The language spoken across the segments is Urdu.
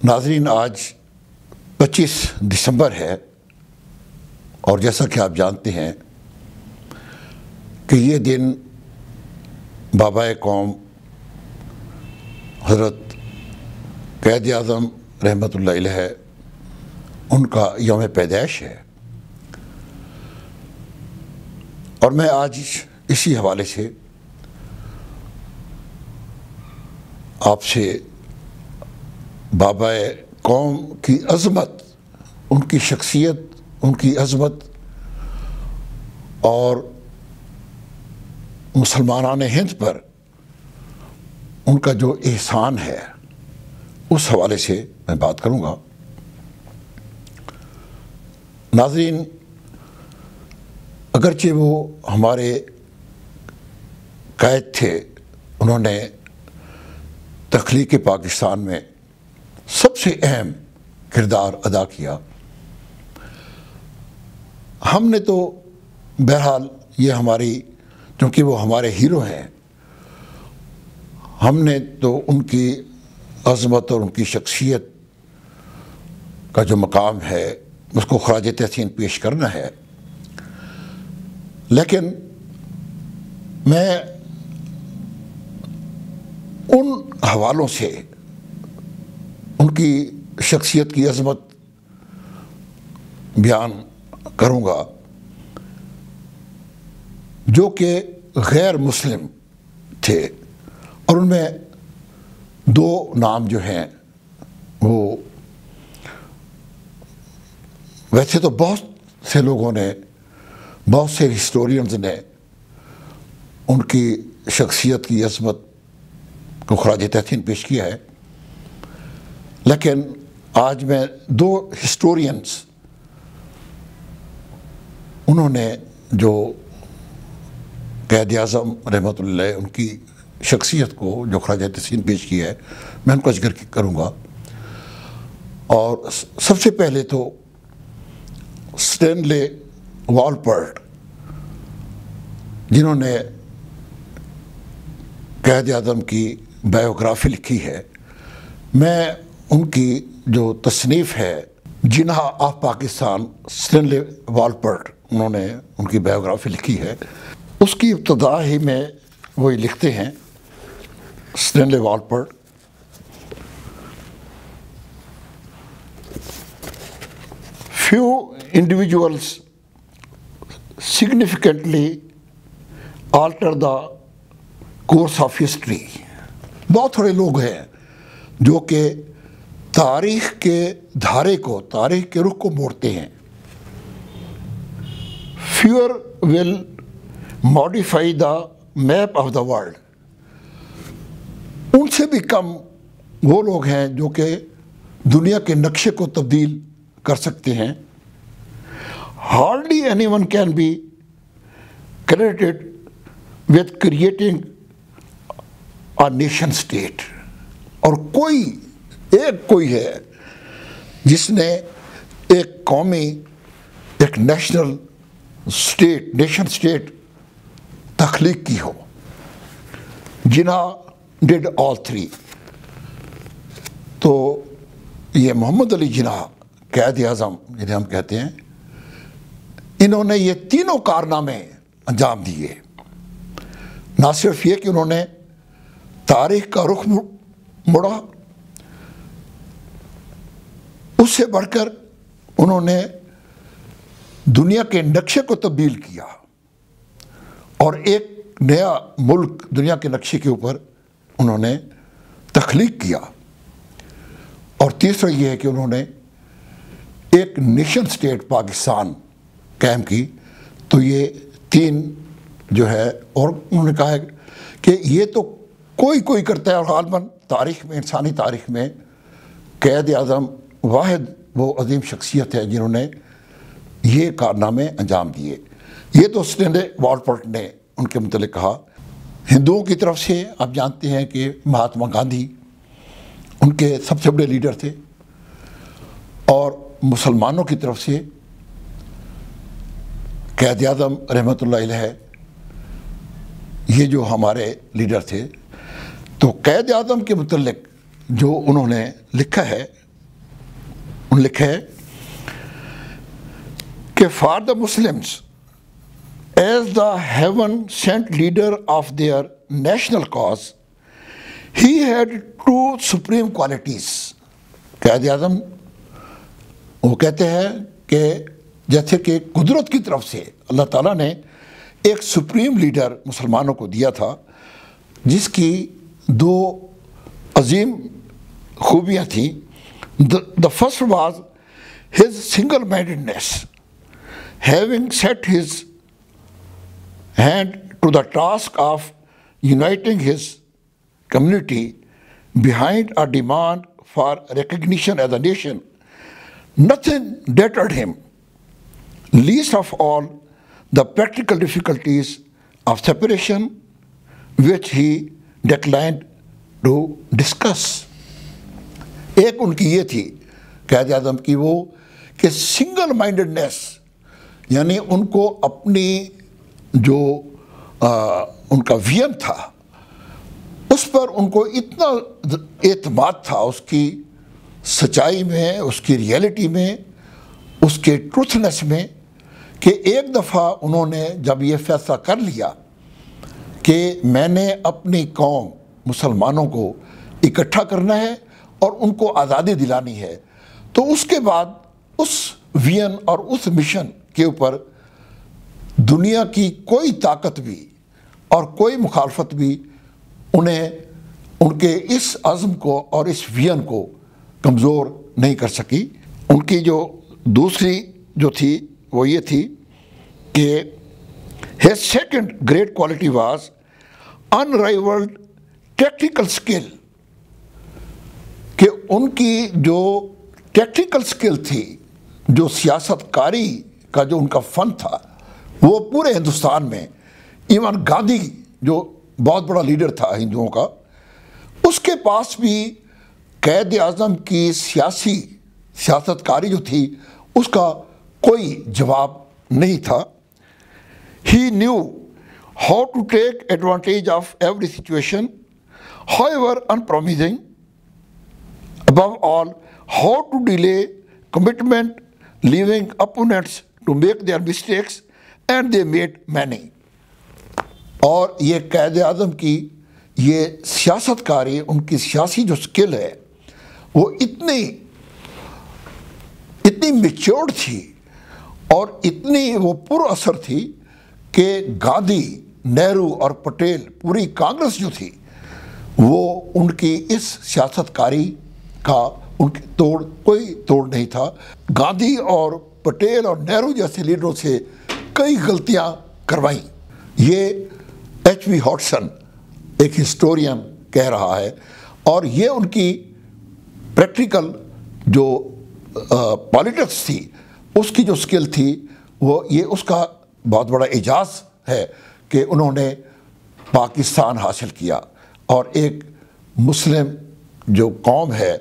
ناظرین، آج 25 دسمبر ہے اور جیسا کہ آپ جانتے ہیں کہ یہ دن بابائے قوم حضرت قائد اعظم رحمۃ اللہ علیہ ان کا یوم پیدائش ہے، اور میں آج اسی حوالے سے آپ سے بابائے قوم کی عظمت، ان کی شخصیت، ان کی عظمت اور مسلمانان ہند پر ان کا جو احسان ہے اس حوالے سے میں بات کروں گا۔ ناظرین، اگرچہ وہ ہمارے قائد تھے، انہوں نے تخلیق پاکستان میں سب سے اہم کردار ادا کیا، ہم نے تو بہرحال یہ ہماری، چونکہ وہ ہمارے ہیرو ہیں، ہم نے تو ان کی عظمت اور ان کی شخصیت کا جو مقام ہے اس کو خراج تحسین پیش کرنا ہے، لیکن میں ان حوالوں سے ان کی شخصیت کی عظمت بیان کروں گا جو کہ غیر مسلم تھے، اور ان میں دو نام جو ہیں وہ ویسے تو بہت سے لوگوں نے، بہت سے ہسٹورینز نے ان کی شخصیت کی عظمت کو خراج تحسین پیش کیا ہے، لیکن آج میں دو ہسٹورینز انہوں نے جو قائد اعظم رحمۃ اللہ ان کی شخصیت کو جو خراج تحسین پیش کیا ہے، میں ان کو ذکر کروں گا۔ اور سب سے پہلے تو اسٹینلے والپرٹ، جنہوں نے قائد اعظم کی بایوگرافی لکھی ہے، میں ان کی جو تصنیف ہے جناح آف پاکستان، اسٹینلے والپرٹ انہوں نے ان کی بایوگرافی لکھی ہے، اس کی ابتدا ہی میں وہی لکھتے ہیں Stanley والپرٹ: few individuals significantly alter the course of history۔ بہت تھوڑے لوگ ہیں جو کہ تاریخ کے دھارے کو، تاریخ کے رخ کو موڑتے ہیں۔ fewer will modify the map of the world۔ ان سے بھی کم وہ لوگ ہیں جو کہ دنیا کے نقشے کو تبدیل کر سکتے ہیں۔ hardly anyone can be credited with creating a nation state۔ اور کوئی ہے جس نے ایک قومی، ایک نیشن سٹیٹ تخلیق کی ہو۔ جناح ڈیڈ آل تھری۔ تو یہ محمد علی جناح قائد اعظم جنہیں ہم کہتے ہیں، انہوں نے یہ تینوں کارنامے انجام دیے۔ نہ صرف یہ کہ انہوں نے تاریخ کا رخ موڑا، اس سے بڑھ کر انہوں نے دنیا کے نقشے کو تبدیل کیا اور ایک نیا ملک دنیا کے نقشے کے اوپر انہوں نے تخلیق کیا۔ اور تیسرا یہ ہے کہ انہوں نے ایک نیشن سٹیٹ پاکستان قائم کی۔ تو یہ تین جو ہے، اور انہوں نے کہا ہے کہ یہ تو کوئی کرتا ہے، اور غالباً تاریخ میں، انسانی تاریخ میں قائد اعظم واحد وہ عظیم شخصیت ہے جنہوں نے یہ کارنامے انجام دیے۔ یہ تو اسٹینلے والپرٹ نے ان کے متعلق کہا۔ ہندوؤں کی طرف سے آپ جانتے ہیں کہ مہاتما گاندھی ان کے سب سے بڑے لیڈر تھے، اور مسلمانوں کی طرف سے قائد اعظم رحمۃ اللہ علیہ یہ جو ہمارے لیڈر تھے۔ تو قائد اعظم کے متعلق جو انہوں نے لکھا ہے انہوں نے لکھا ہے کہ for the Muslims as the heaven sent leader of their national cause he had two supreme qualities. Quaid Azam وہ کہتے ہیں کہ جیسے کہ قدرت کی طرف سے اللہ تعالیٰ نے ایک سپریم لیڈر مسلمانوں کو دیا تھا جس کی دو عظیم خوبیاں تھیں. The first was his single mindedness, having set his hand to the task of uniting his community behind a demand for recognition as a nation. Nothing deterred him, least of all the practical difficulties of separation, which he declined to discuss. ایک ان کی یہ تھی قائد اعظم کی وہ کہ سنگل مائنڈڈنیس, یعنی ان کو اپنی جو ان کا ویژن تھا اس پر ان کو اتنا اعتماد تھا, اس کی سچائی میں, اس کی ریئلٹی میں, اس کے ٹروتھنس میں, کہ ایک دفعہ انہوں نے جب یہ فیصلہ کر لیا کہ میں نے اپنی قوم مسلمانوں کو اکٹھا کرنا ہے اور ان کو آزادی دلانی ہے, تو اس کے بعد اس ویژن اور اس مشن کے اوپر دنیا کی کوئی طاقت بھی اور کوئی مخالفت بھی انہیں ان کے اس عزم کو اور اس ویژن کو کمزور نہیں کر سکی. ان کی جو دوسری جو تھی وہ یہ تھی کہ his second great quality was unrivaled technical skill, کہ ان کی جو ٹیکنیکل سکل تھی, جو سیاست کاری کا جو ان کا فن تھا, وہ پورے ہندوستان میں, ایون گاندھی جو بہت بڑا لیڈر تھا ہندوؤں کا, اس کے پاس بھی قائد اعظم کی سیاست کاری جو تھی اس کا کوئی جواب نہیں تھا. He knew how to take advantage of every situation, however unpromising. Above all, how to delay commitment, leaving opponents to make their mistakes, and they made many. اور یہ قائد اعظم کی یہ سیاست کاری, ان کی سیاسی جو سکل ہے وہ اتنی میچورڈ تھی اور اتنی وہ پر اثر تھی کہ گاندھی, نہرو اور پٹیل, پوری کانگریس جو تھی وہ ان کی اس سیاست کاری کا ان کی کوئی توڑ نہیں تھا. گاندھی اور پٹیل اور نہرو جیسے لیڈروں سے کئی غلطیاں کروائیں. یہ ایچ وی ہاٹسن ایک ہسٹورین کہہ رہا ہے, اور یہ ان کی پریکٹیکل جو پالیٹکس تھی اس کی جو سکل تھی وہ یہ اس کا بہت بڑا اعجاز ہے کہ انہوں نے پاکستان حاصل کیا اور ایک مسلم جو قوم ہے,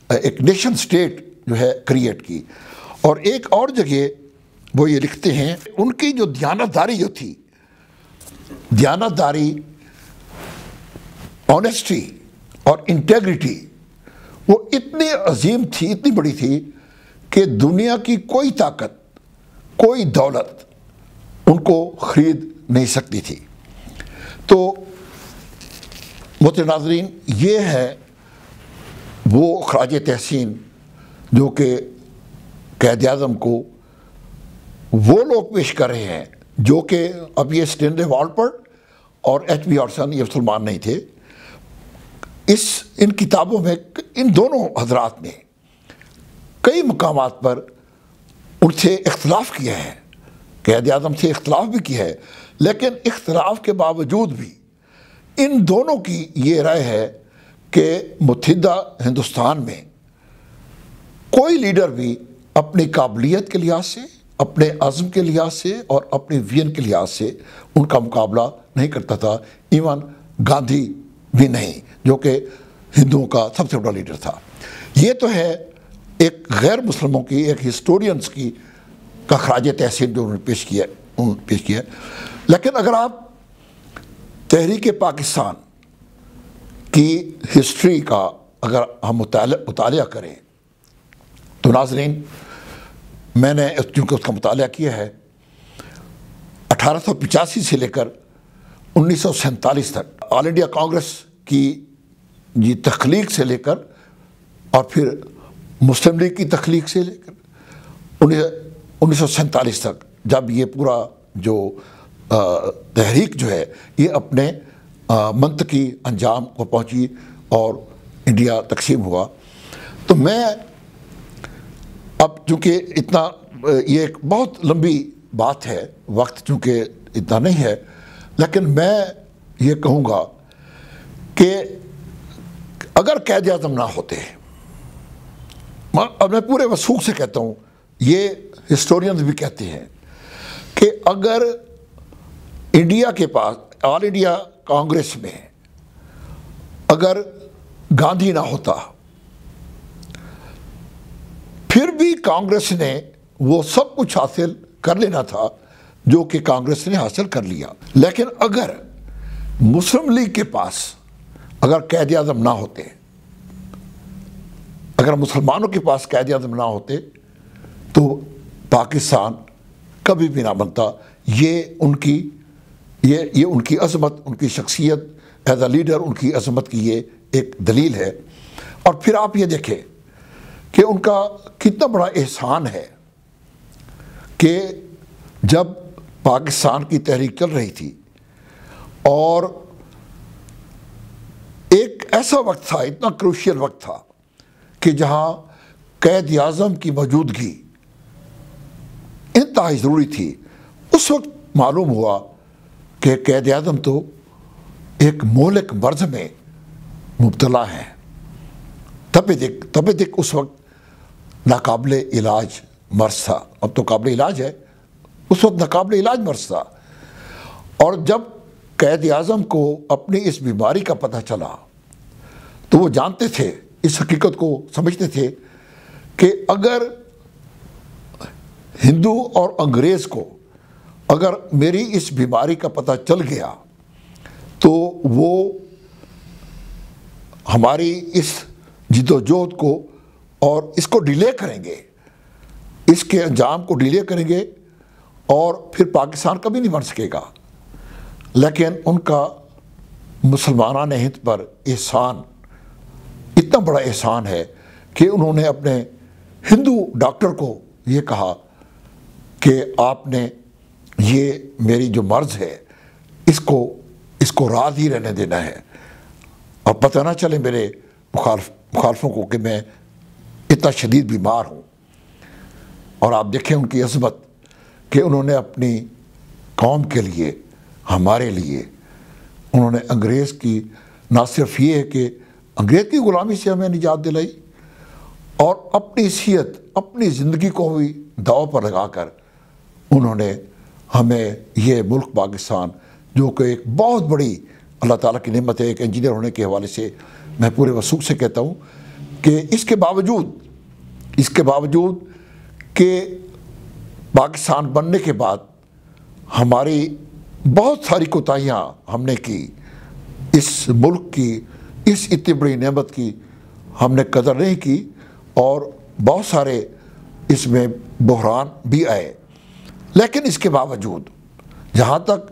ایک نیشن سٹیٹ جو ہے کریٹ کی. اور ایک اور جگہ وہ یہ لکھتے ہیں ان کی جو دیانتداری جو تھی, دیانتداری, آنیسٹی اور انٹیگریٹی, وہ اتنی عظیم تھی, اتنی بڑی تھی کہ دنیا کی کوئی طاقت, کوئی دولت ان کو خرید نہیں سکتی تھی. تو محترم ناظرین, یہ ہے وہ خراج تحسین جو کہ قائد اعظم کو وہ لوگ پیش کر رہے ہیں جو کہ اب یہ اسٹینلے والپرٹ اور ایچ وی ہاٹسن یہ مسلمان نہیں تھے. ان کتابوں میں ان دونوں حضرات نے کئی مقامات پر ان سے اختلاف کیا ہے, قائد اعظم سے اختلاف بھی کیا ہے, لیکن اختلاف کے باوجود بھی ان دونوں کی یہ رائے ہے کہ متحدہ ہندوستان میں کوئی لیڈر بھی اپنی قابلیت کے لحاظ سے, اپنے عزم کے لحاظ سے اور اپنے ویژن کے لحاظ سے ان کا مقابلہ نہیں کرتا تھا. ایون گاندھی بھی نہیں, جو کہ ہندوؤں کا سب سے بڑا لیڈر تھا. یہ تو ہے ایک غیر مسلموں کی, ایک ہسٹورینس کی کا خراج تحسین جو انہوں نے پیش کیا. لیکن اگر آپ تحریک پاکستان کی ہسٹری کا اگر ہم مطالعہ کریں تو ناظرین، میں نے چونکہ اس کا مطالعہ کیا ہے 1885 سے لے کر 1947 تک، آل انڈیا کانگریس کی تخلیق سے لے کر اور پھر مسلم لیگ کی تخلیق سے لے کر 1947 تک، جب یہ پورا جو تحریک جو ہے یہ اپنے منطقی انجام کو پہنچی اور انڈیا تقسیم ہوا، تو میں اب چونکہ اتنا یہ ایک بہت لمبی بات ہے، وقت چونکہ اتنا نہیں ہے، لیکن میں یہ کہوں گا کہ اگر قائد اعظم نہ ہوتے، اب میں پورے وثوق سے کہتا ہوں، یہ ہسٹورینز بھی کہتے ہیں کہ اگر انڈیا کے پاس آل انڈیا کانگریس میں اگر گاندھی نہ ہوتا، پھر بھی کانگریس نے وہ سب کچھ حاصل کر لینا تھا جو کہ کانگریس نے حاصل کر لیا۔ لیکن اگر مسلم لیگ کے پاس اگر قائد اعظم نہ ہوتے، اگر مسلمانوں کے پاس قائد اعظم نہ ہوتے تو پاکستان کبھی بھی نہ بنتا۔ یہ ان کی عظمت، ان کی شخصیت ایز اے لیڈر، ان کی عظمت کی یہ ایک دلیل ہے۔ اور پھر آپ یہ دیکھیں کہ ان کا کتنا بڑا احسان ہے کہ جب پاکستان کی تحریک چل رہی تھی اور ایک ایسا وقت تھا، اتنا کروشیل وقت تھا کہ جہاں قائد اعظم کی موجودگی انتہائی ضروری تھی، اس وقت معلوم ہوا کہ قائد اعظم تو ایک مہلک مرض میں مبتلا ہیں۔ تپیدک اس وقت ناقابل علاج مرض تھا، اب تو قابل علاج ہے، اس وقت ناقابل علاج مرض تھا۔ اور جب قائد اعظم کو اپنی اس بیماری کا پتہ چلا تو وہ جانتے تھے، اس حقیقت کو سمجھتے تھے کہ اگر ہندو اور انگریز کو اگر میری اس بیماری کا پتہ چل گیا تو وہ ہماری اس جد و جہد کو اور اس کو ڈیلے کریں گے، اس کے انجام کو ڈیلے کریں گے اور پھر پاکستان کبھی نہیں بن سکے گا۔ لیکن ان کا مسلمانان ہند پر احسان، اتنا بڑا احسان ہے کہ انہوں نے اپنے ہندو ڈاکٹر کو یہ کہا کہ آپ نے یہ میری جو مرض ہے اس کو راز ہی رہنے دینا ہے، اور پتہ نہ چلے میرے مخالفوں کو کہ میں اتنا شدید بیمار ہوں۔ اور آپ دیکھیں ان کی عظمت کہ انہوں نے اپنی قوم کے لیے، ہمارے لیے، انہوں نے انگریز کی نہ صرف یہ ہے کہ انگریز کی غلامی سے ہمیں نجات دلائی، اور اپنی صحت، اپنی زندگی کو بھی داؤ پر لگا کر انہوں نے ہمیں یہ ملک پاکستان، جو کہ ایک بہت بڑی اللہ تعالیٰ کی نعمت ہے، ایک انجینئر ہونے کے حوالے سے میں پورے وثوق سے کہتا ہوں کہ اس کے باوجود کہ پاکستان بننے کے بعد ہماری بہت ساری کوتاہیاں ہم نے کی، اس ملک کی، اس اتنی بڑی نعمت کی ہم نے قدر نہیں کی، اور بہت سارے اس میں بحران بھی آئے، لیکن اس کے باوجود جہاں تک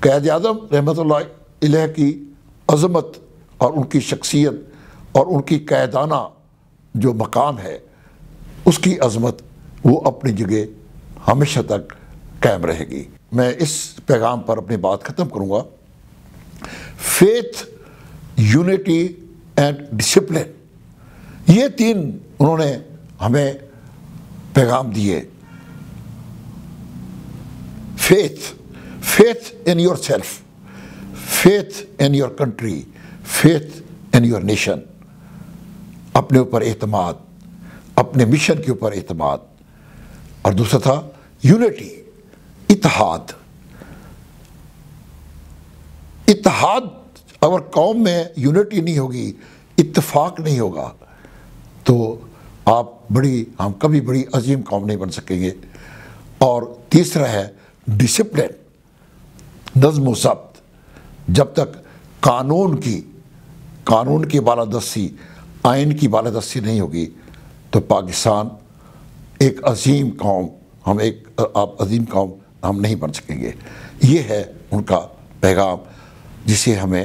قائد اعظم رحمۃ اللہ علیہ کی عظمت اور ان کی شخصیت اور ان کی قائدانہ جو مقام ہے، اس کی عظمت وہ اپنی جگہ ہمیشہ تک قائم رہے گی۔ میں اس پیغام پر اپنی بات ختم کروں گا۔ فیتھ، یونٹی اینڈ ڈسپلن، یہ تین انہوں نے ہمیں پیغام دیے۔ faith in yourself, faith in your country, faith in your nation، اپنے اوپر اعتماد، اپنے مشن کے اوپر اعتماد۔ اور دوسرا تھا یونٹی، اتحاد۔ اگر قوم میں یونٹی نہیں ہوگی، اتفاق نہیں ہوگا، تو ہم کبھی بڑی عظیم قوم نہیں بن سکیں گے۔ اور تیسرا ہے ڈسپلن، نظم و ضبط۔ جب تک قانون کی بالادستی، آئین کی بالادستی نہیں ہوگی تو پاکستان ایک عظیم قوم، ہم ایک عظیم قوم ہم نہیں بن سکیں گے۔ یہ ہے ان کا پیغام جسے ہمیں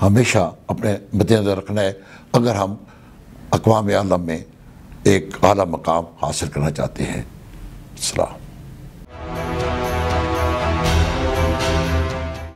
ہمیشہ اپنے مد نظر رکھنا ہے اگر ہم اقوام عالم میں ایک اعلیٰ مقام حاصل کرنا چاہتے ہیں۔ السلام۔